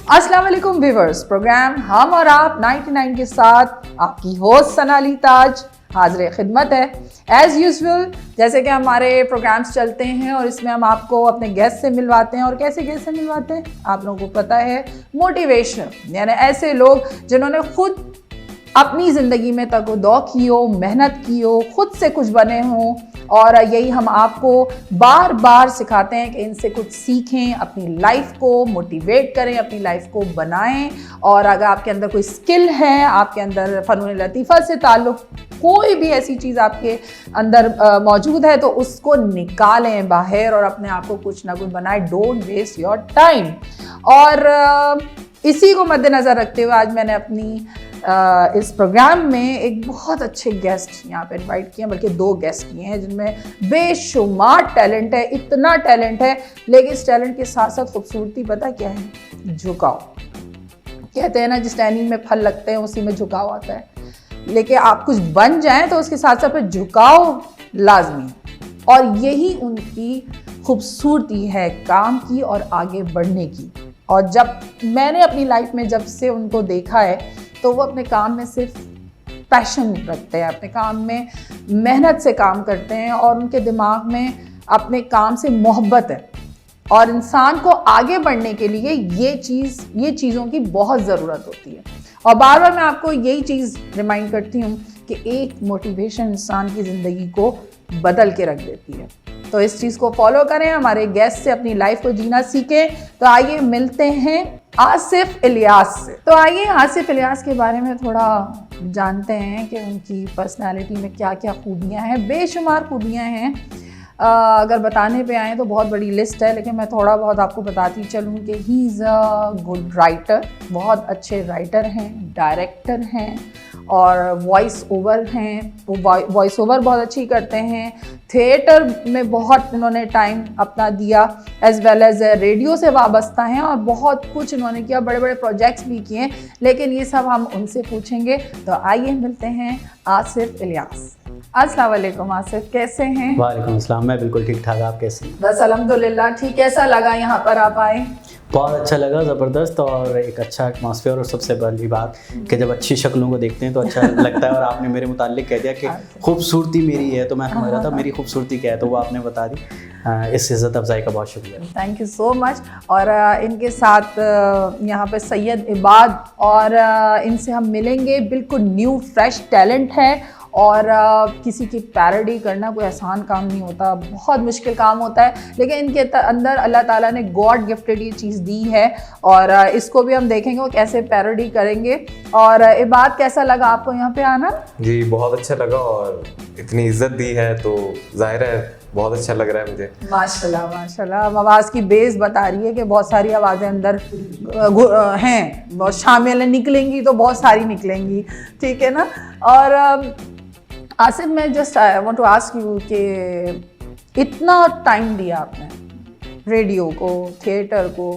अस्सलाम वालेकुम viewers, programme हम और आप 99 के साथ आपकी होस्ट सनाली ताज हाजिर खिदमत है। एज़ यूजुअल जैसे कि हमारे प्रोग्राम्स चलते हैं और इसमें हम आपको अपने गेस्ट से मिलवाते हैं। और कैसे गेस्ट से मिलवाते हैं आप लोगों को पता है, मोटिवेशनल, यानी ऐसे लोग जिन्होंने खुद अपनी ज़िंदगी में तगदो की हो, मेहनत की हो, खुद से कुछ बने हों। और यही हम आपको बार बार सिखाते हैं कि इनसे कुछ सीखें, अपनी लाइफ को मोटिवेट करें, अपनी लाइफ को बनाएं। और अगर आपके अंदर कोई स्किल है, आपके अंदर फ़नून लतीफ़ा से ताल्लुक़ कोई भी ऐसी चीज़ आपके अंदर मौजूद है तो उसको निकालें बाहर और अपने आप को कुछ ना कुछ बनाएं। Don't waste your time. और इसी को मद्देनज़र रखते हुए आज मैंने अपनी इस प्रोग्राम में एक बहुत अच्छे गेस्ट यहाँ पे इनवाइट किए हैं, बल्कि 2 गेस्ट किए हैं जिनमें बेशुमार टैलेंट है। इतना टैलेंट है, लेकिन इस टैलेंट के साथ साथ खूबसूरती पता क्या है? झुकाव। कहते हैं ना, जिस टहनी में फल लगते हैं उसी में झुकाव आता है। लेकिन आप कुछ बन जाएं तो उसके साथ साथ फिर झुकाव लाजमी है। और यही उनकी खूबसूरती है, काम की और आगे बढ़ने की। और जब मैंने अपनी लाइफ में जब से उनको देखा है तो वो अपने काम में सिर्फ पैशन रखते हैं, अपने काम में मेहनत से काम करते हैं और उनके दिमाग में अपने काम से मोहब्बत है। और इंसान को आगे बढ़ने के लिए ये चीज़ों की बहुत ज़रूरत होती है। और बार बार मैं आपको यही चीज़ रिमाइंड करती हूँ कि एक मोटिवेशन इंसान की ज़िंदगी को बदल के रख देती है। तो इस चीज़ को फॉलो करें, हमारे गेस्ट से अपनी लाइफ को जीना सीखें। तो आइए मिलते हैं आसिफ इलियास से। तो आइए आसिफ इलियास के बारे में थोड़ा जानते हैं कि उनकी पर्सनालिटी में क्या क्या खूबियाँ हैं। बेशुमार खूबियाँ हैं। अगर बताने पे आएँ तो बहुत बड़ी लिस्ट है, लेकिन मैं थोड़ा बहुत आपको बताती चलूँ कि he is a good writer. बहुत अच्छे राइटर हैं, डायरेक्टर हैं और वॉइस ओवर हैं। वो वॉइस ओवर बहुत अच्छी करते हैं। थिएटर में बहुत इन्होंने टाइम अपना दिया, एज़ वेल एज़ रेडियो से वाबस्ता हैं और बहुत कुछ इन्होंने किया, बड़े बड़े प्रोजेक्ट्स भी किए। लेकिन ये सब हम उनसे पूछेंगे। तो आइए मिलते हैं आसिफ इलियास। अस्सलाम वालेकुम आसिफ, कैसे हैं? वालेकुम अस्सलाम, मैं बिल्कुल ठीक ठाक। आप कैसे हैं? बस अल्हम्दुलिल्लाह ठीक। कैसा लगा यहाँ पर आप आए? बहुत अच्छा लगा, ज़बरदस्त, और एक अच्छा एटमॉस्फेयर। और सबसे बड़ी बात कि जब अच्छी शक्लों को देखते हैं तो अच्छा लगता है। और आपने मेरे मुताल्लिक कह दिया कि खूबसूरती मेरी है, तो मैं समझ रहा था मेरी खूबसूरती क्या है, तो वो आपने बता दी। इस इज़्ज़त अफ़ज़ाई का बहुत शुक्रिया। Thank you so much. और इनके साथ यहाँ पे सैयद इबाद, और इनसे हम मिलेंगे। बिल्कुल न्यू फ्रेश टैलेंट है और किसी की पैरोडी करना कोई आसान काम नहीं होता, बहुत मुश्किल काम होता है। लेकिन इनके अंदर अल्लाह ताला ने गॉड गिफ्टेड ये चीज़ दी है और इसको भी हम देखेंगे वो कैसे पैरोडी करेंगे। और इबाद, कैसा लगा आपको यहाँ पे आना? जी बहुत अच्छा लगा, और इतनी इज्जत दी है तो जाहिर है बहुत अच्छा लग रहा है मुझे। माशाल्लाह माशाल्लाह। आवाज़ की बेस बता रही है कि बहुत सारी आवाज़ें अंदर हैं, बहुत शामिल निकलेंगी तो बहुत सारी निकलेंगी, ठीक है ना। और आसिफ, मैं just I want to ask you कि इतना टाइम दिया आपने रेडियो को, थिएटर को,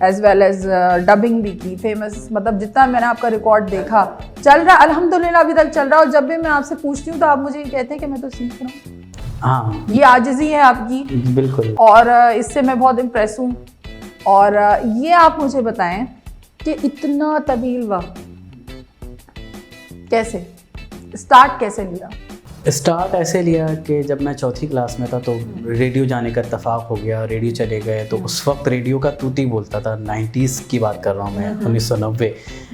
एज़ वेल एज़ डबिंग भी की, फेमस, मतलब जितना मैंने आपका रिकॉर्ड देखा चल रहा, अल्हम्दुलिल्लाह अभी तक चल रहा। और जब भी मैं आपसे पूछती हूँ तो आप मुझे ये कहते हैं कि मैं तो सीख रहा हूँ। हाँ, ये आजिज़ी है आपकी, बिल्कुल। और इससे मैं बहुत इम्प्रेस हूँ। और ये आप मुझे बताएं कि इतना तवील वक्त कैसे स्टार्ट कैसे लिया? स्टार्ट ऐसे लिया कि जब मैं चौथी क्लास में था तो रेडियो जाने का इत्तेफाक हो गया, रेडियो चले गए। तो उस वक्त रेडियो का तूती बोलता था, 90s की बात कर रहा हूँ मैं, 1990,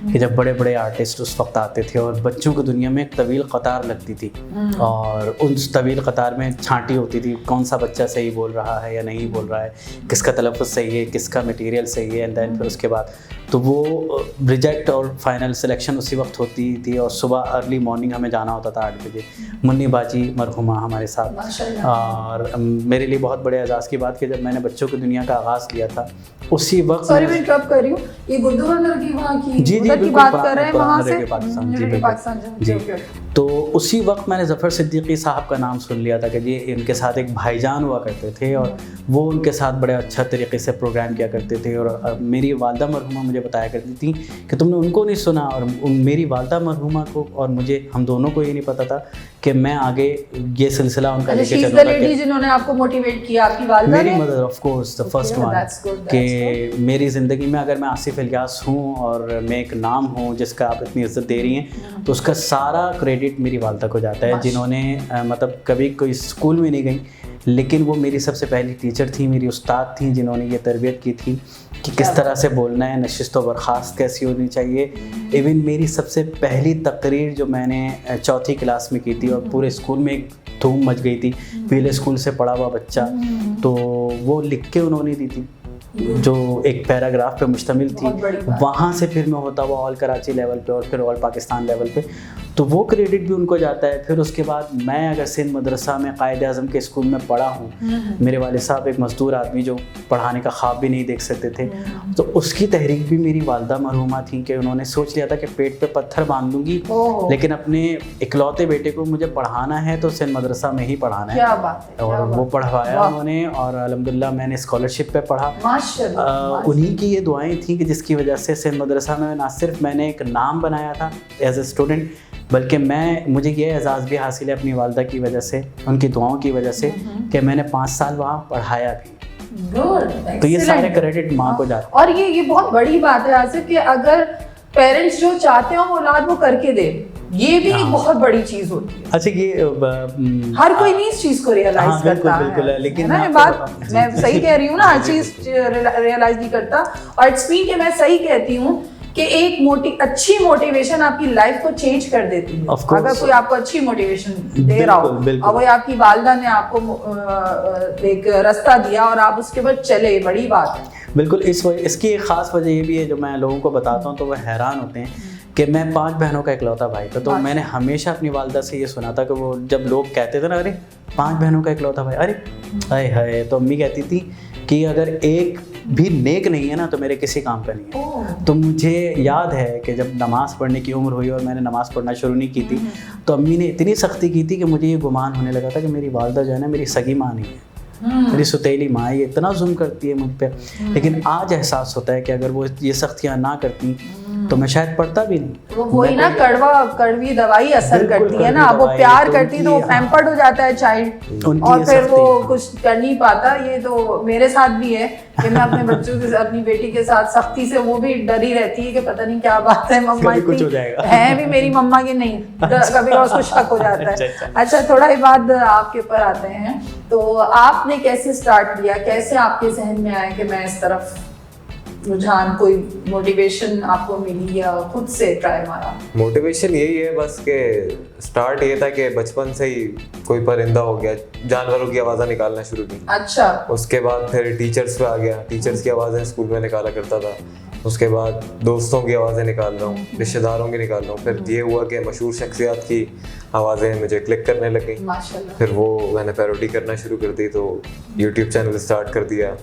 कि जब बड़े बड़े आर्टिस्ट उस वक्त आते थे और बच्चों की दुनिया में एक तवील कतार लगती थी और उस तवील कतार में छांटी होती थी कौन सा बच्चा सही बोल रहा है या नहीं बोल रहा है, किसका तलफ़्फ़ुज़ सही है, किसका मटेरियल सही है। एंड देन फिर उसके बाद तो वो रिजेक्ट और फाइनल सिलेक्शन उसी वक्त होती थी। और सुबह अर्ली मॉर्निंग हमें जाना होता था 8 बजे। मुन्नी बाजी मरहुमा हमारे साथ। और मेरे लिए बहुत बड़े एजाज़ की बात कि जब मैंने बच्चों की दुनिया का आगाज़ किया था उसी वक्त। सॉरी मैं इंटरप्ट कर रही हूँ, ये गुड्डू बंदर की वहाँ की जी की बात कर रहे हैं, वहाँ से पाकिस्तान जी। तो उसी वक्त मैंने ज़फ़र सिद्दीकी साहब का नाम सुन लिया था कि ये इनके साथ एक भाईजान हुआ करते थे और वो उनके साथ बड़े अच्छा तरीके से प्रोग्राम किया करते थे। और मेरी वालदा मरहुमा मुझे बताया करती थी कि तुमने उनको नहीं सुना। और मेरी वालदा मरहुमा को और मुझे, हम दोनों को ये नहीं पता था कि मैं आगे ये सिलसिला उनका अच्छा, लेके she's the चलूंगा lady कि जिन्होंने आपको मोटिवेट किया, आपकी वालिदा मेरी ने? Mother of course the first Okay, one that's good, that's कि मेरी ज़िंदगी में अगर मैं आसिफ इलियास हूँ और मैं एक नाम हूँ जिसका आप इतनी इज्जत दे रही हैं, तो उसका सारा क्रेडिट मेरी वालिदा को जाता है, जिन्होंने मतलब कभी कोई स्कूल में नहीं गई, लेकिन वो मेरी सबसे पहली टीचर थी, मेरी उस्ताद थी, जिन्होंने ये तरबियत की थी कि किस तरह से बोलना है, नशिस्त व बर्खास्त कैसी होनी चाहिए। इवन मेरी सबसे पहली तकरीर जो मैंने चौथी क्लास में की थी और पूरे स्कूल में एक धूम मच गई थी, पीले स्कूल से पढ़ा हुआ बच्चा, तो वो लिख के उन्होंने दी थी, जो एक पैराग्राफ पे मुश्तमिल थी। वहाँ से फिर मैं होता हुआ ऑल कराची लेवल पे और फिर ऑल पाकिस्तान लेवल पे, तो वो क्रेडिट भी उनको जाता है। फिर उसके बाद मैं अगर सिंध मदरसा में कायद आज़म के स्कूल में पढ़ा हूँ, मेरे वाले साहब एक मज़दूर आदमी जो पढ़ाने का ख्वाब भी नहीं देख सकते थे, तो उसकी तहरीक भी मेरी वालदा मरहूमा थी कि उन्होंने सोच लिया था कि पेट पे पत्थर बांध दूंगी, लेकिन अपने इकलौते बेटे को मुझे पढ़ाना है तो सिंध मदरसा में ही पढ़ाना है। क्या बात है, और वो पढ़वाया उन्होंने, और अल्हम्दुलिल्लाह मैंने स्कॉलरशिप पे पढ़ा। उन्हीं की ये दुआएं थी कि जिसकी वजह से सिंध मदरसा में ना सिर्फ मैंने एक नाम बनाया था एज ए स्टूडेंट, बल्कि मुझे ये एजाज़ भी हासिल है अपनी वालदा की वजह से, उनकी दुआओं की वजह से, कि मैंने 5 साल वहाँ पढ़ाया भी। तो ये सारे क्रेडिट माँ को जाते हैं। और ये बहुत बड़ी बात है आसिफ कि अगर पेरेंट्स जो चाहते हो औलाद वो करके दे, ये भी एक बहुत बड़ी चीज होती है। अच्छा, ये हर कोई नहीं इस चीज को रियलाइज करता है, लेकिन ना, ये बात मैं सही कह रही हूँ ना, हर चीज रियलाइज नहीं करता। और इट्स मीन कि मैं सही कहती हूँ कि एक अच्छी मोटिवेशन आपकी लाइफ को चेंज कर देती है। अगर कोई आपको अच्छी मोटिवेशन दे रहा हो और वो आपकी वालिदा ने आपको एक रास्ता दिया और आप उसके बाद चले, बड़ी बात है। बिल्कुल। इसकी एक ख़ास वजह ये भी है, जो मैं लोगों को बताता हूँ तो वो हैरान होते हैं कि मैं 5 बहनों का इकलौता भाई था। तो मैंने हमेशा अपनी वालिदा से ये सुना था कि वो जब लोग कहते थे ना, अरे 5 बहनों का इकलौता भाई, अरे हाय हाय, तो अम्मी कहती थी कि अगर एक भी नेक नहीं है ना तो मेरे किसी काम का नहीं है। तो मुझे याद है कि जब नमाज़ पढ़ने की उम्र हुई और मैंने नमाज़ पढ़ना शुरू नहीं की थी, तो अम्मी ने इतनी सख्ती की थी कि मुझे ये गुमान होने लगा था कि मेरी वालिदा जो है ना मेरी सगी माँ नहीं है, मेरी सुतीली माँ, ये इतना जुल्म करती है मुझ पर। लेकिन आज एहसास होता है कि अगर वो ये सख्तियाँ ना करती तो मैं शायद पढ़ता भी नहीं। वो वही ना, कड़वी दवाई असर करती है ना। अब वो प्यार करती तो वो पैम्पर्ड हो जाता है चाइल्ड, और फिर वो कुछ कर नहीं पाता। ये तो मेरे साथ भी है कि मैं अपने बच्चों के साथ, अपनी बेटी के साथ सख्ती से, वो भी डरी रहती है कि पता नहीं क्या बात है, मम्मा इतनी है भी मेरी मम्मा की नहीं, कभी उसको शक हो जाता है। अच्छा, थोड़ा ही बाद आपके ऊपर आते हैं, तो आपने कैसे स्टार्ट किया, कैसे आपके जहन में आया कि मैं इस तरफ रुझान, कोई मोटिवेशन आपको मिली या खुद से ट्राई मारा? मोटिवेशन यही है बस कि स्टार्ट ये था कि बचपन से ही कोई परिंदा हो गया, जानवरों की आवाज़ें निकालना शुरू की। अच्छा। उसके बाद फिर टीचर्स पे आ गया, टीचर्स की आवाज़ें स्कूल में निकाला करता था। उसके बाद दोस्तों की आवाज़ें निकाल रहा हूँ, रिश्तेदारों की निकाल रहा हूँ। फिर ये हुआ कि मशहूर शख्सियात की आवाज़ें मुझे क्लिक करने लग गई। फिर वो मैंने पैरोडी करना शुरू कर दी, तो यूट्यूब चैनल स्टार्ट कर दिया,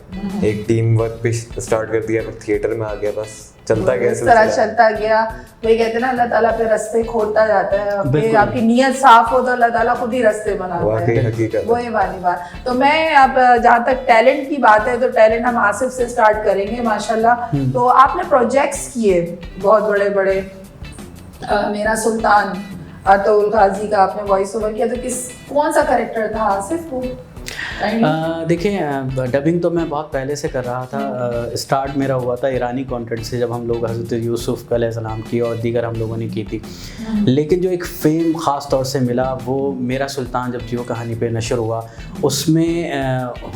एक टीम वर्क भी स्टार्ट कर दिया, फिर थिएटर में आ गया, बस चलता गया, इस तरह चलता गया। वही कहते हैं ना, अल्लाह ताला पे रास्ते खोलता जाता है। आपकी नीयत साफ हो तो अल्लाह ताला खुद ही रास्ते बनाता है, हकीकत। वही वाली बात। तो मैं अब जहाँ तक टैलेंट की बात है, तो टैलेंट हम आसिफ से स्टार्ट करेंगे माशाल्लाह। तो आपने प्रोजेक्ट्स किए बहुत बड़े बड़े, मेरा सुल्तान, अतुल गाजी का आपने वॉइस ओवर किया, तो कौन सा कैरेक्टर था आसिफ को? देखिए, डबिंग तो मैं बहुत पहले से कर रहा था। स्टार्ट मेरा हुआ था ईरानी कंटेंट से, जब हम लोग हज़रत यूसुफ अलैहिस्सलाम की और दीगर हम लोगों ने की थी। लेकिन जो एक फेम ख़ास तौर से मिला वो मेरा सुल्तान जब जियो कहानी पे नशर हुआ, उसमें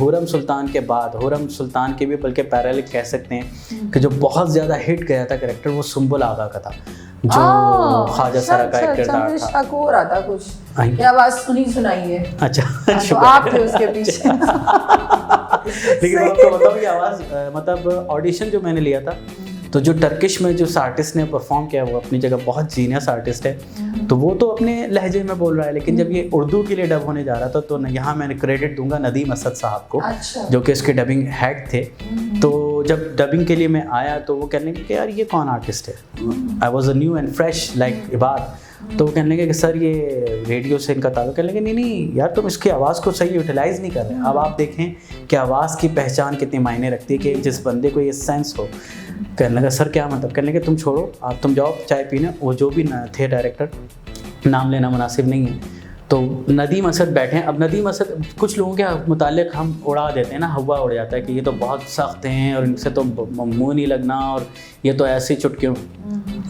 हुरम सुल्तान के बाद, हुरम सुल्तान के भी बल्कि पैरेलल कह सकते हैं कि जो बहुत ज़्यादा हिट गया था कैरेक्टर, वो सुंबुल आगा का था, जो ख्वाजा सरा का एक किरदार था। शक हो रहा था कुछ, क्या आवाज़ सुनाई है? अच्छा, तो आप थे उसके पीछे। लेकिन मैं आपको बताऊं कि आवाज़, मतलब ऑडिशन जो मैंने लिया था, तो जो टर्किश में जो आर्टिस्ट ने परफॉर्म किया वो अपनी जगह बहुत जीनियस आर्टिस्ट है, तो वो तो अपने लहजे में बोल रहा है। लेकिन जब ये उर्दू के लिए डब होने जा रहा था, तो यहाँ मैंने क्रेडिट दूंगा नदीम असद साहब को। अच्छा। जो कि इसके डबिंग हेड थे। तो जब डबिंग के लिए मैं आया तो वो कहने लगे कि यार ये कौन आर्टिस्ट है। I was a new and fresh like Ibad. तो वो कहने लगे कि सर ये रेडियो से इनका ताल्लुक। कहने लगे नहीं यार, तुम इसकी आवाज़ को सही यूटिलाइज़ नहीं कर रहे। अब आप देखें कि आवाज़ की पहचान कितनी मायने रखती है, कि जिस बंदे को ये सेंस हो। कहने लगा सर क्या मतलब? कहने लगे तुम छोड़ो, आप तुम जाओ चाय पीने। वो जो भी थे डायरेक्टर, नाम लेना मुनासिब नहीं है, तो तो नदीम असद बैठे हैं। अब नदीम असद कुछ लोगों के मुतालिक हम उड़ा देते हैं ना, हवा उड़ जाता है कि ये तो बहुत सख्त हैं और इनसे तो मुँह नहीं लगना और ये तो ऐसे चुटकियों,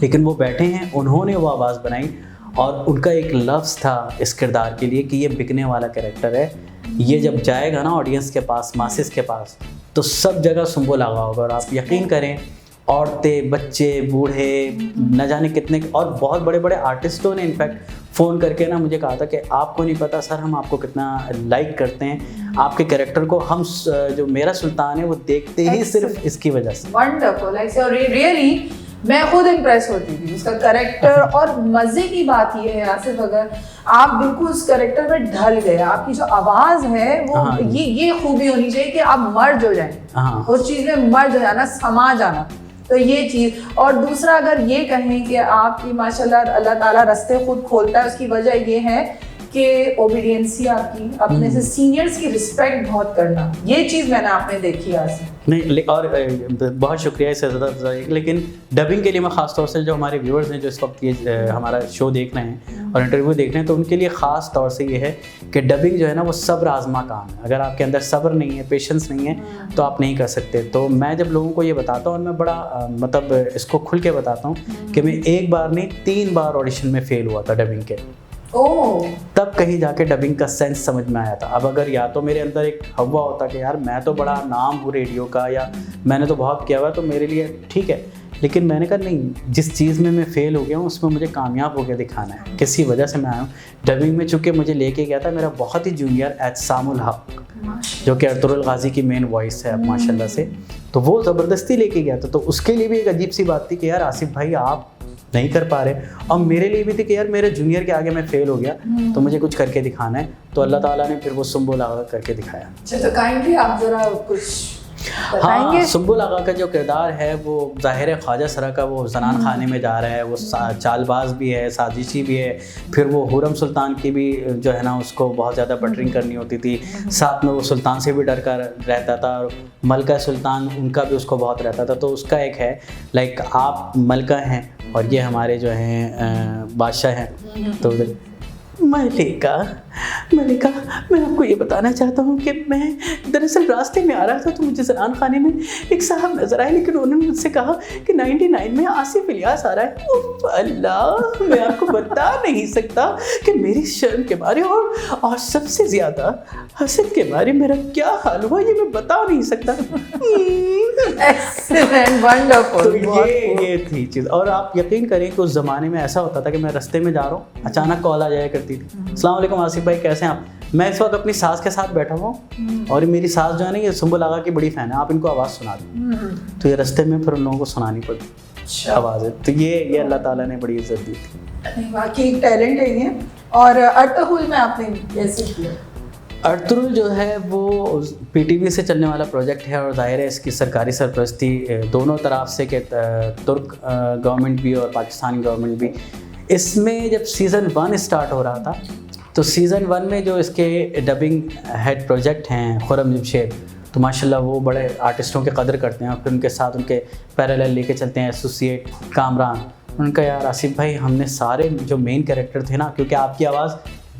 लेकिन वो बैठे हैं, उन्होंने वो आवाज़ बनाई और उनका एक लफ्ज़ था इस किरदार के लिए कि ये बिकने वाला कैरेक्टर है, ये जब जाएगा ना ऑडियंस के पास, मासिस के पास, तो सब जगह सुम्बो लगा होगा। और आप यकीन करें, औरतें, बच्चे, बूढ़े, न जाने कितने, और बहुत बड़े बड़े आर्टिस्टों ने इनफैक्ट फ़ोन करके ना मुझे कहा था कि आपको नहीं पता सर, हम आपको कितना लाइक करते हैं, आपके कैरेक्टर को हम जो मेरा सुल्तान है वो देखते ही सिर्फ इसकी वजह से। वंडरफुल, रियली मैं खुद इम्प्रेस होती थी उसका कैरेक्टर। और मज़े की बात ये है आसिफ, अगर आप बिल्कुल उस कैरेक्टर में ढल गए, आपकी जो आवाज़ है वो हाँ, ये खूबी होनी चाहिए कि आप मर्ज हो जाएं, हाँ, उस चीज़ में मर्ज हो जाना, समा जाना, तो ये चीज़। और दूसरा अगर ये कहें कि आपकी माशाल्लाह अल्लाह ताला रास्ते खुद खोलता है, उसकी वजह ये है कि ओबीडियंसी आपकी, अपने से सीनियर्स की रिस्पेक्ट बहुत करना, ये चीज़ मैंने आपने देखी आज से। नहीं, और बहुत शुक्रिया इससे ज़्यादा। लेकिन डबिंग के लिए मैं ख़ास तौर से जो हमारे व्यूअर्स हैं जो इस वक्त ये हमारा शो देख रहे हैं और इंटरव्यू देख रहे हैं, तो उनके लिए ख़ास तौर से ये है कि डबिंग जो है ना वो सब्र आज़मा काम है। अगर आपके अंदर सब्र नहीं है, पेशेंस नहीं है, तो आप नहीं कर सकते। तो मैं जब लोगों को ये बताता हूँ और मैं बड़ा मतलब इसको खुल के बताता हूँ कि मैं एक बार नहीं 3 बार ऑडिशन में फ़ेल हुआ था डबिंग के। तब कहीं जाके डबिंग का सेंस समझ में आया था। अब अगर या तो मेरे अंदर एक हवा होता कि यार मैं तो बड़ा नाम हूँ रेडियो का, या मैंने तो बहुत किया हुआ, तो मेरे लिए ठीक है, लेकिन मैंने कहा नहीं, जिस चीज़ में मैं फ़ेल हो गया हूँ उसमें मुझे कामयाब होकर दिखाना है। किसी वजह से मैं आया हूँ डबिंग में। चूँकि मुझे लेके गया था मेरा बहुत ही जूनियर एहसामुल हक, जो कि अर्तुगरुल गाजी की मेन वॉइस है अब माशाल्लाह से, तो वो ज़बरदस्ती लेके गया था। तो उसके लिए भी एक अजीब सी बात थी कि यार आसिफ भाई आप नहीं कर पा रहे, और मेरे लिए भी थी कि यार मेरे जूनियर के आगे मैं फ़ेल हो गया, तो मुझे कुछ करके दिखाना है। तो अल्लाह ताला ने फिर वो सुम्बुल आगा करके दिखाया। तो काइंडली आप ज़रा कुछ बताएंगे? हाँ, सुम्बुल आगा का जो किरदार है वो ज़ाहिर है ख्वाजा सरा का, वो जनान खाने में जा रहा है, वो चालबाज भी है, साजिशी भी है, फिर वो हुरम सुल्तान की भी जो है ना उसको बहुत ज़्यादा बटरिंग करनी होती थी, साथ में वो सुल्तान से भी डर कर रहता था, और मलका सुल्तान उनका भी उसको बहुत रहता था। तो उसका एक है लाइक आप मलका हैं और ये हमारे जो हैं बादशाह हैं। तो मलिका मैं आपको ये बताना चाहता हूँ कि मैं दरअसल रास्ते में आ रहा था तो मुझे जनान खाने में एक साहब नजर आए, लेकिन उन्होंने मुझसे कहा कि 99 में आसिफ इलियास आ रहा है। अल्लाह, मैं आपको बता नहीं सकता कि मेरी शर्म के बारे और सबसे ज़्यादा हसद के बारे मेरा क्या हाल हुआ, ये मैं बता नहीं सकता। Excellent, wonderful. तो ये थी चीज़। और आप यकीन करें कि उस ज़माने में ऐसा होता था कि मैं रास्ते में जा रहा हूँ, अचानक कॉल आ जाया करती थी, अस्सलाम वालेकुम आसिफ भाई कैसे हैं आप। मैं इस वक्त अपनी सास के साथ बैठा हुआ हूँ और मेरी सास जो है ना ये सुम्बुल आगा की बड़ी फ़ैन है, आप इनको आवाज़ सुना दें। तो ये रास्ते में फिर उन लोगों को सुनानी पड़ी आवाज़। तो ये अल्लाह ताला ने बड़ी इज्जत दी थी। बाकी टैलेंट है ये। और अर्तुगरुल में आपने कैसे किया? अर्तुगरुल जो है वो पीटीवी से चलने वाला प्रोजेक्ट है और ज़ाहिर है इसकी सरकारी सरपरस्ती दोनों तरफ से के तुर्क गवर्नमेंट भी और पाकिस्तानी गवर्नमेंट भी। इसमें जब सीज़न 1 स्टार्ट हो रहा था तो सीज़न 1 में जो इसके डबिंग हेड प्रोजेक्ट हैं खुरम जमशेद, तो माशाल्लाह वो बड़े आर्टिस्टों की कदर करते हैं और फिर उनके साथ उनके पैरेलल लेके चलते हैं एसोसिएट कामरान। उनका यार आसिफ भाई हमने सारे जो मेन कैरेक्टर थे ना, क्योंकि आपकी आवाज़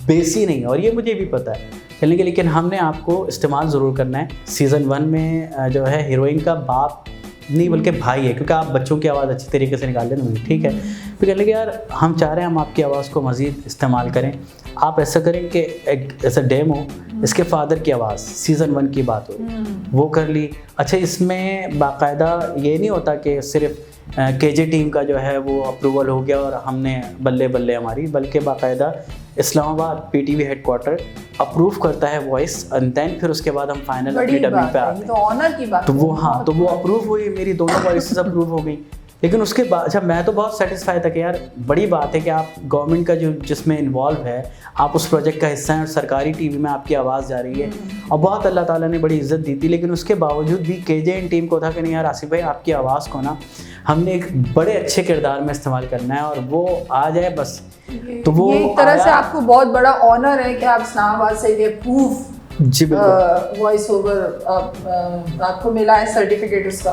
बेसी नहीं है और ये मुझे भी पता है, लेकिन हमने आपको इस्तेमाल ज़रूर करना है। सीज़न 1 में जो है हीरोइन का बाप नहीं बल्कि भाई है, क्योंकि आप बच्चों की आवाज़ अच्छी तरीके से निकाल देना, ठीक है। फिर कहने लगे यार हम चाह रहे हैं हम आपकी आवाज़ को मज़ीद इस्तेमाल करें, आप ऐसा करें कि एक ऐसा डेमो इसके फादर की आवाज़ सीज़न 1 की बात हो वो कर ली। अच्छा, इसमें बाकायदा ये नहीं होता कि सिर्फ केजे टीम का जो है वो अप्रूवल हो गया और हमने बल्ले बल्ले हमारी, बल्कि बाकायदा इस्लामाबाद पीटीवी हेडक्वार्टर अप्रूव करता है वॉइस एंड देन फिर उसके बाद हम फाइनल अपनी डबिंग पे आते हैं। तो ऑनर की बात। तो वो हाँ, तो वो अप्रूव हुई, मेरी दोनों वॉइसेस अप्रूव हो गई। लेकिन उसके बाद अच्छा मैं तो बहुत सेटिस्फाई था कि यार बड़ी बात है कि आप गवर्नमेंट का जो जिसमें इन्वॉल्व है आप उस प्रोजेक्ट का हिस्सा हैं और सरकारी टीवी में आपकी आवाज़ जा रही है और बहुत अल्लाह ताला ने बड़ी इज्जत दी थी। लेकिन उसके बावजूद भी केजेएन टीम को था कि नहीं यार आसिफ भाई आपकी आवाज़ को ना हमने एक बड़े अच्छे किरदार में इस्तेमाल करना है और वो आ जाए बस। तो वो एक तरह से आपको बहुत बड़ा ऑनर है कि आप इस्लामाबाद से ये प्रूफ जी बिल्कुल। वॉइस ओवर आपको मिला है सर्टिफिकेट उसका?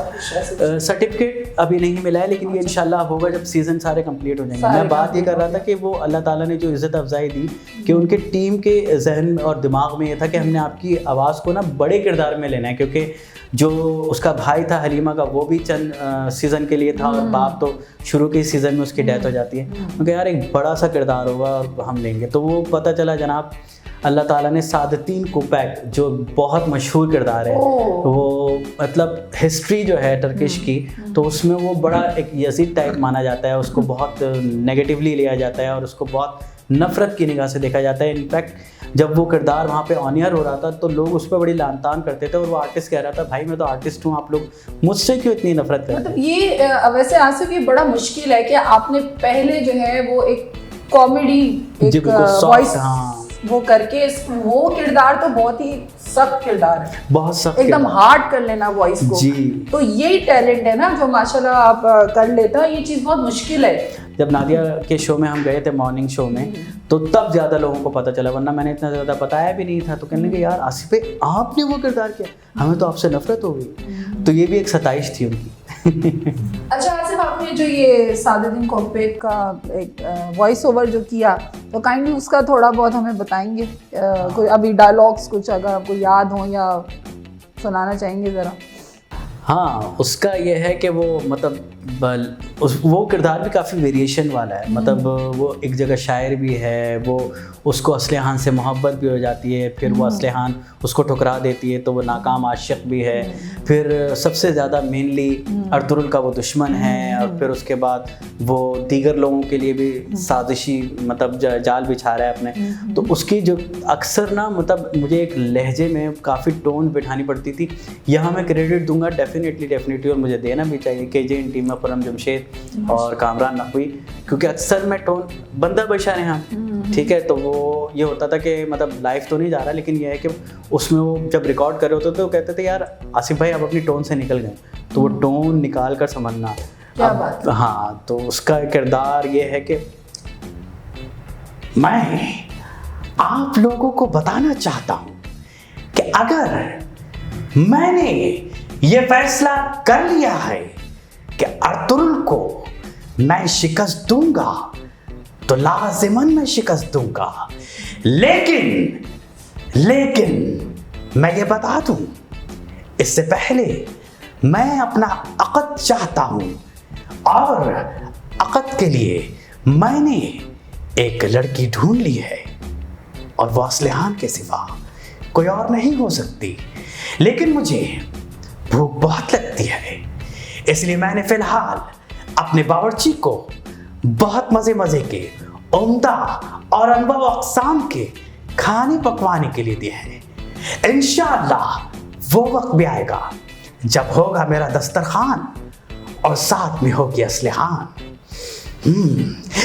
सर्टिफिकेट अभी नहीं मिला है, लेकिन ये इंशाल्लाह होगा जब सीज़न सारे कंप्लीट हो जाएंगे। मैं बात ये कर रहा था कि वो अल्लाह ताला ने जो इज़्ज़त अफजाई दी कि उनके टीम के जहन और दिमाग में ये था कि हमने आपकी आवाज़ को ना बड़े किरदार में लेना है, क्योंकि जो उसका भाई था हलीमा का वो भी चंद सीज़न के लिए था और बाप तो शुरू के सीज़न में उसकी डेथ हो जाती है। क्योंकि यार एक बड़ा सा किरदार होगा और हम लेंगे, तो वो पता चला जनाब अल्लाह ताला ने सादतीन कुपैक जो बहुत मशहूर किरदार है, वो मतलब हिस्ट्री जो है टर्किश की, तो उसमें वो बड़ा एक यजीद टाइप माना जाता है, उसको बहुत नेगेटिवली लिया जाता है और उसको बहुत नफ़रत की निगाह से देखा जाता है। इनफैक्ट जब वो किरदार वहाँ पे ऑन एयर हो रहा था तो लोग उस पर बड़ी लान तान करते थे और वो आर्टिस्ट कह रहा था भाई मैं तो आर्टिस्ट हूँ, आप लोग मुझसे क्यों इतनी नफरत करते हैं? मतलब ये वैसे आसिफ ये बड़ा मुश्किल है कि आपने पहले जो है वो एक कॉमेडी एक वॉइस वो करके वो किरदार तो बहुत ही सख्त किरदार है, बहुत सख्त एकदम हार्ड कर लेना वॉइस को जी। तो यही टैलेंट है ना जो माशाल्लाह आप कर लेते हो, ये चीज़ बहुत मुश्किल है। जब नादिया के शो में हम गए थे मॉर्निंग शो में तो तब ज़्यादा लोगों को पता चला, वरना मैंने इतना ज़्यादा बताया भी नहीं था। तो कहने लगे यार आसिफ भाई आपने वो किरदार किया, हमें तो आपसे नफरत हो गई। तो ये भी एक सताइश थी उनकी। अच्छा आसिफ, आपने जो ये सादतीन कुपैक का एक वॉइस ओवर जो किया तो काइंडली उसका थोड़ा बहुत हमें बताएंगे? कोई अभी डायलॉग्स कुछ अगर आपको याद हो या सुनाना चाहेंगे ज़रा? हाँ, उसका ये है कि वो मतलब वो किरदार भी काफ़ी वेरिएशन वाला है। मतलब वो एक जगह शायर भी है, वो उसको असलहान से मोहब्बत भी हो जाती है, फिर वो असलहान उसको ठुकरा देती है तो वो नाकाम आशिक भी है, फिर सबसे ज़्यादा मेनली अर्तुगरुल का वो दुश्मन है, और फिर उसके बाद वो दीगर लोगों के लिए भी साजिशी मतलब जाल बिछा रहा है अपने। तो उसकी जो अक्सर ना मतलब मुझे एक लहजे में काफ़ी टोन बिठानी पड़ती थी। यहाँ मैं क्रेडिट दूंगा डेफिनेटली और मुझे देना भी चाहिए KJ इन टीम में खुरम जमशेद और कामरान नकवी, क्योंकि अक्सर मैं टोन बंदा बशा रहे हैं, ठीक है। तो वो ये होता था कि मतलब लाइव तो नहीं जा रहा, लेकिन ये है कि उसमें वो जब रिकॉर्ड कर रहे होते तो कहते थे यार आसिफ भाई आप अपनी टोन से निकल गए, तो वो टोन निकाल कर समझना। हाँ, तो उसका किरदार ये है कि मैं आप लोगों को बताना चाहता हूं कि अगर मैंने ये फैसला कर लिया है कि अर्तुगरुल को मैं शिकस्त दूंगा तो लाज़िमन मैं शिकस्त दूंगा, लेकिन मैं ये बता दूं इससे पहले मैं अपना अक़द चाहता हूं, और अक़द के लिए मैंने एक लड़की ढूंढ ली है और वो असलहान के सिवा कोई और नहीं हो सकती, लेकिन मुझे भूख बहुत लगती है, इसलिए मैंने फिलहाल अपने बावर्ची को बहुत मज़े के उम्दा और अनवा अक़साम के खाने पकवाने के लिए दिए हैं। इंशाअल्लाह वो वक्त भी आएगा जब होगा मेरा दस्तरखान और साथ में होगी असलहान।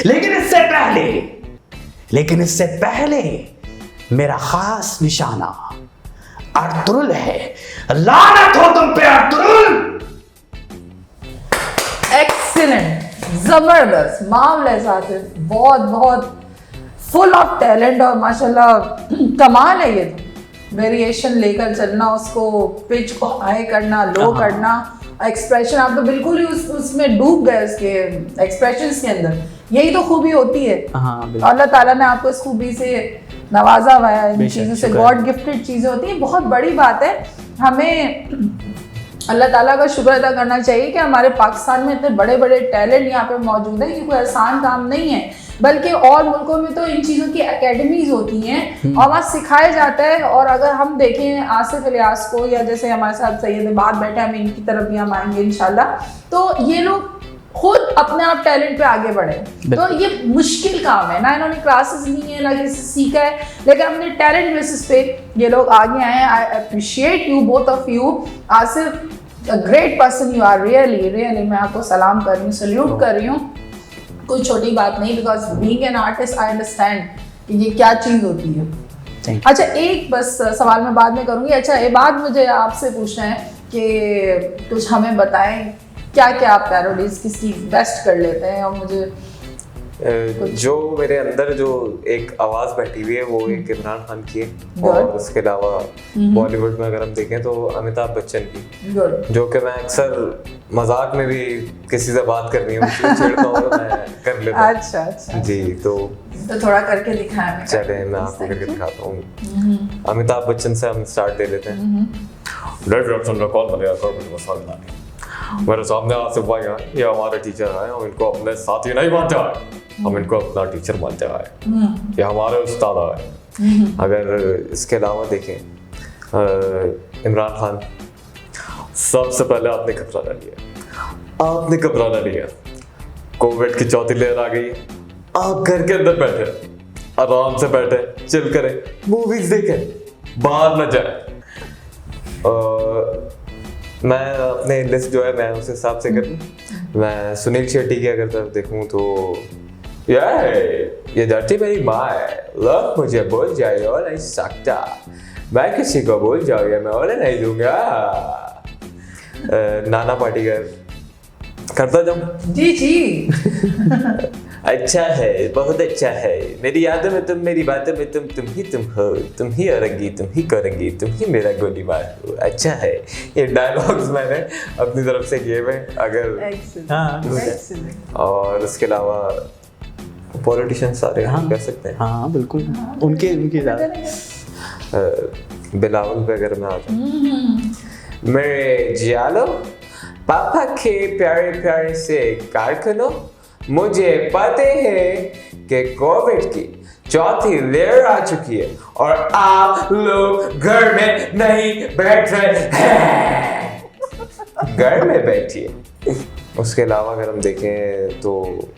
लेकिन इससे पहले मेरा खास निशाना अर्तुगरुल है। लानत हो तुम पे अर्तुगरुल। एक्सीलेंट, जबरदस्त, मामले साथ बहुत फुल ऑफ टैलेंट और माशाल्लाह कमाल है ये तो। वेरिएशन लेकर चलना, उसको पिच को हाई करना, लो करना, एक्सप्रेशन आप तो बिल्कुल ही उसमें डूब गए उसके एक्सप्रेशंस के अंदर। यही तो खूबी होती है। अल्लाह ताला ने आपको इस खूबी से नवाजा हुआ है, इन चीज़ों से गॉड गिफ्टेड चीज़ें होती हैं, बहुत बड़ी बात है। हमें अल्लाह ताला का शुक्र अदा करना चाहिए कि हमारे पाकिस्तान में इतने बड़े बड़े टैलेंट यहाँ पे मौजूद हैं। ये कोई आसान काम नहीं है, बल्कि और मुल्कों में तो इन चीज़ों की एकेडमीज होती हैं और वहाँ सिखाया जाता है। और अगर हम देखें आसिफ इलियास को, या जैसे हमारे साथ सैयद बात बैठे, हम इनकी तरफ भी हम आएंगे इंशाल्लाह, तो ये लोग खुद अपने आप टैलेंट पे आगे बढ़े। तो ये मुश्किल काम है ना, इन्होंने क्लासेस ली है ना किसी सीखा है, लेकिन अपने टैलेंट बेसिस पे ये लोग आगे आए हैं। I appreciate you both of you. Asif, a great person you are, really मैं आपको सलाम कर रही हूँ, सल्यूट कर रही हूँ। कोई छोटी बात नहीं, because being an artist I understand कि ये क्या चीज़ होती है। अच्छा, एक बस सवाल मैं बाद में करूँगी। अच्छा, ये बात मुझे आपसे पूछना है कि कुछ हमें बताएं क्या क्या आप पैरोडीज किसकी बेस्ट कर लेते हैं, और मुझे जो मेरे अंदर जो एक आवाज़ बैठी हुई है वो एक इमरान खान की है, Good. और उसके अलावा बॉलीवुड में अगर हम देखें तो अमिताभ बच्चन की, गुड। जो कि मैं अक्सर मजाक में भी किसी से बात करनी है मुझे छेड़ता हूँ तो मैं कर लेता हूँ। अच्छा अच्छा जी, तो थोड़ा करके दिखाया मैं। चले मैं आपको करके दिखाता हूँ। अमिताभ बच्चन से हम स्टार्ट ले लेते हैं। मेरे सामने आसिफ भाई हैं, ये हमारे टीचर हैं, हम इनको अपने साथी नहीं मानते हैं, हम इनको अपना टीचर मानते हैं, ये हमारे उस्ताद हैं। अगर इसके अलावा देखें इमरान खान, सबसे पहले आपने घबराना लिया, कोविड की चौथी लहर आ गई है, आप घर के अंदर बैठे, आराम से बैठे, चिल करें, मूवीज देखें, बाहर न जाए। मैं अपने लिस्ट जो है मैं उस हिसाब से करूँ। मैं सुनील शेट्टी की अगर तरफ देखूँ तो ये धरती मेरी माँ है, लोग मुझे बोल जाए और नहीं सकता, मैं किसी को बोल जाऊँ मैं और नहीं दूंगा। नाना पाटेकर करता जाऊँ। जी जी। अच्छा है, बहुत अच्छा है, मेरी यादों में तुम, मेरी बातों में तुम हो, तुम ही औरंगी, तुम ही करेंगी, तुम ही मेरा गोलीबार हो। अच्छा है, ये डायलॉग्स मैंने अपनी तरफ से किए हुए अगर और उसके अलावा पॉलिटिशियन सारे कह सकते हैं। हाँ बिल्कुल, उनके ज़्यादा। बिलावल पे अगर मैं आ जाऊँ, मेरे जियालो पापा के प्यारे प्यारे से कारकुनों, मुझे पता है कि कोविड की चौथी लहर आ चुकी है और आप लोग घर में नहीं बैठ रहे हैं, घर में बैठिए। उसके अलावा अगर हम देखें तो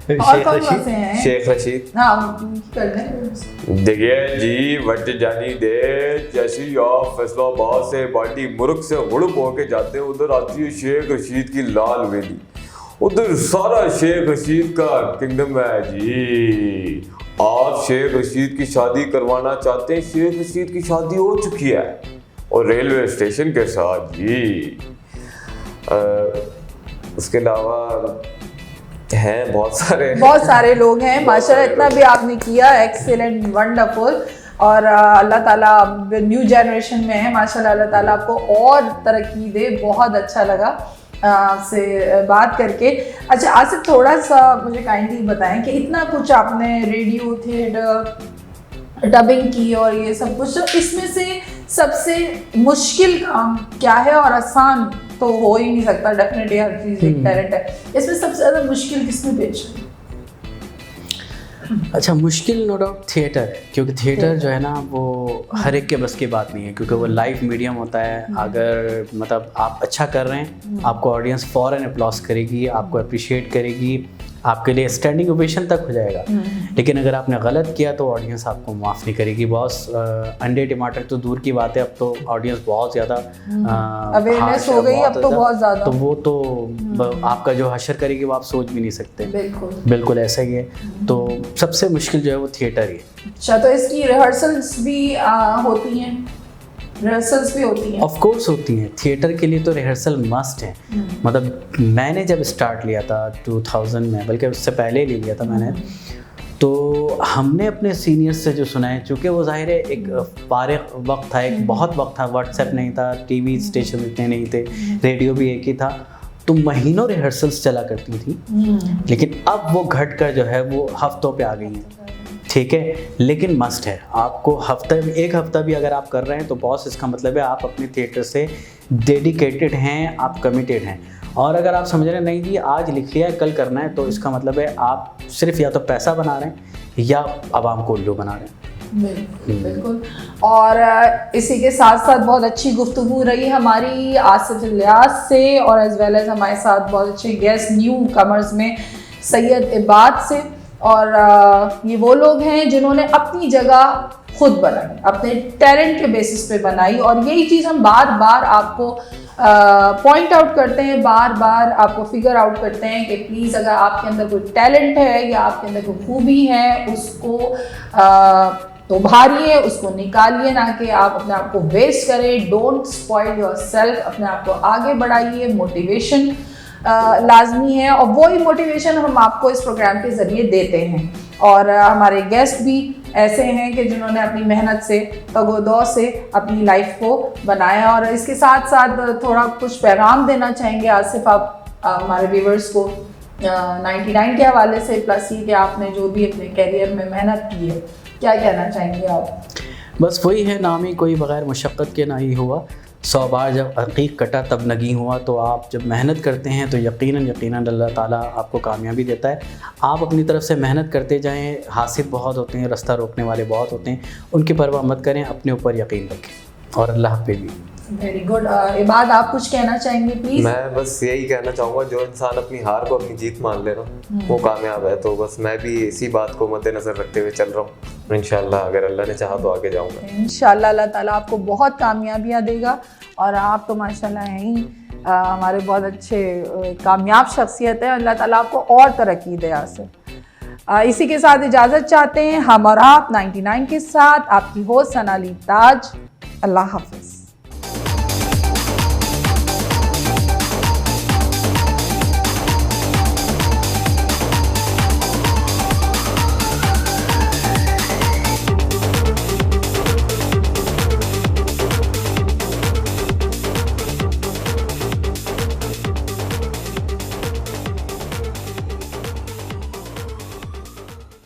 शेख रशीद। देखिए जी, वट जानी दे जैसी आप फैसलाबाद से बाटी मुर्ग से उड़प होके जाते हैं, उधर आती है शेख रशीद की लाल वेली, उधर सारा शेख रशीद का किंगडम है जी। आप शेख रशीद की शादी करवाना चाहते हैं, शेख रशीद की शादी हो चुकी है और रेलवे स्टेशन के साथ जी। उसके अलावा हैं बहुत सारे लोग हैं माशाल्लाह। इतना भी आपने किया, एक्सीलेंट, वंडरफुल। और अल्लाह ताला न्यू जनरेशन में है माशाल्लाह, अल्लाह ताला आपको और तरक्की दे। बहुत अच्छा लगा आपसे बात करके। अच्छा आसिफ, थोड़ा सा मुझे काइंडली बताएं कि इतना कुछ आपने रेडियो, थिएटर, डबिंग की और ये सब कुछ, तो इसमें से सबसे मुश्किल काम क्या है? और आसान तो हो ही नहीं सकता, डेफिनेटली हर चीज़ एक टैलेंट है, इसमें सबसे ज़्यादा मुश्किल किसमें पेश है? अच्छा, मुश्किल नो डाउट थिएटर, क्योंकि थिएटर जो है ना वो हर एक के बस की बात नहीं है, क्योंकि वो लाइव मीडियम होता है। अगर मतलब आप अच्छा कर रहे हैं, आपको ऑडियंस फ़ौरन अप्लॉज करेगी, आपको अप्रिशिएट करेगी, आपके लिए स्टैंडिंग ओवेशन तक हो जाएगा। लेकिन अगर आपने गलत किया तो ऑडियंस आपको माफ़ नहीं करेगी। बॉस अंडे टमाटर तो दूर की बात है, अब तो ऑडियंस बहुत ज़्यादा अवेयरनेस हो गई, अब तो बहुत ज़्यादा, तो वो तो आपका जो हशर करेगी वो आप सोच भी नहीं सकते। बिल्कुल ऐसा ही है। तो सबसे मुश्किल जो है वो थिएटर ही है। अच्छा, तो इसकी रिहर्सल्स भी होती हैं? ऑफ कोर्स होती हैं। थिएटर के लिए तो रिहर्सल मस्ट है। मतलब मैंने जब स्टार्ट लिया था 2000 में, बल्कि उससे पहले ले लिया था मैंने, तो हमने अपने सीनियर्स से जो सुना है, चूँकि वो जाहिर है एक फारिग वक्त था, एक बहुत वक्त था, व्हाट्सएप नहीं था, टीवी स्टेशन इतने नहीं थे, रेडियो भी एक ही था, तो महीनों रिहर्सल्स चला करती थी। लेकिन अब वो घट कर जो है वो हफ्तों पे आ गई हैं। ठीक है, लेकिन मस्ट है आपको एक हफ्ता भी अगर आप कर रहे हैं तो बॉस, इसका मतलब है आप अपने थिएटर से डेडिकेटेड हैं, आप कमिटेड हैं। और अगर आप समझ रहे हैं नहीं जी आज लिख लिया है कल करना है, तो इसका मतलब है आप सिर्फ या तो पैसा बना रहे हैं या आवाम को उल्लू बना रहे हैं। बिल्कुल। और इसी के साथ साथ बहुत अच्छी गुफ्तगू रही हमारी आसिफ इलियास से, और एज वेल एज हमारे साथ बहुत अच्छे गेस्ट न्यू कमर्स में सैयद इबाद से। और ये वो लोग हैं जिन्होंने अपनी जगह खुद बनाई, अपने टैलेंट के बेसिस पे बनाई, और यही चीज़ हम बार बार आपको पॉइंट आउट करते हैं, बार बार आपको फिगर आउट करते हैं कि प्लीज़ अगर आपके अंदर कोई टैलेंट है या आपके अंदर कोई खूबी है, उसको तो उभारिए, उसको निकालिए, ना कि आप अपने आप को वेस्ट करें। डोंट स्पॉइल योरसेल्फ, अपने आप को आगे बढ़ाइए। मोटिवेशन लाजमी है, और वही मोटिवेशन हम आपको इस प्रोग्राम के ज़रिए देते हैं। और हमारे गेस्ट भी ऐसे हैं कि जिन्होंने अपनी मेहनत से, तगोदो से अपनी लाइफ को बनाया। और इसके साथ साथ थोड़ा कुछ पैगाम देना चाहेंगे आसिफ आप हमारे व्यूवर्स को 99 के हवाले से, प्लस ये कि आपने जो भी अपने कैरियर में मेहनत की है, क्या कहना चाहेंगे आप? बस वही है, नाम ही कोई बग़ैर मुशक्क़त के ना ही हुआ। 100 बार जब अक़ीक़ कटा तब नगी हुआ। तो आप जब मेहनत करते हैं तो यकीनन अल्लाह ताला आपको कामयाबी देता है। आप अपनी तरफ से मेहनत करते जाएं। हासिद बहुत होते हैं, रास्ता रोकने वाले बहुत होते हैं, उनकी परवाह मत करें, अपने ऊपर यकीन रखें और अल्लाह पे भी। Very good. इबाद आप कुछ कहना चाहेंगे प्लीज़? मैं बस यही कहना चाहूँगा, जो इंसान अपनी हार को अपनी जीत मान ले ना, वो कामयाब है। तो बस मैं भी इसी बात को मद्देनज़र रखते हुए चल रहा हूँ। इंशाल्लाह अगर अल्लाह ने चाहा तो आगे जाऊँगा। इंशाल्लाह अल्लाह ताला आपको बहुत कामयाबियाँ देगा, और आप तो माशाल्लाह हैं ही हमारे बहुत अच्छे कामयाब शख्सियत है। अल्लाह ताला आपको और तरक्की दे आसिफ। इसी के साथ इजाज़त चाहते हैं हम और आप 99 के साथ। आपकी होस्ट सनाली ताज। अल्लाह हाफ़िज़।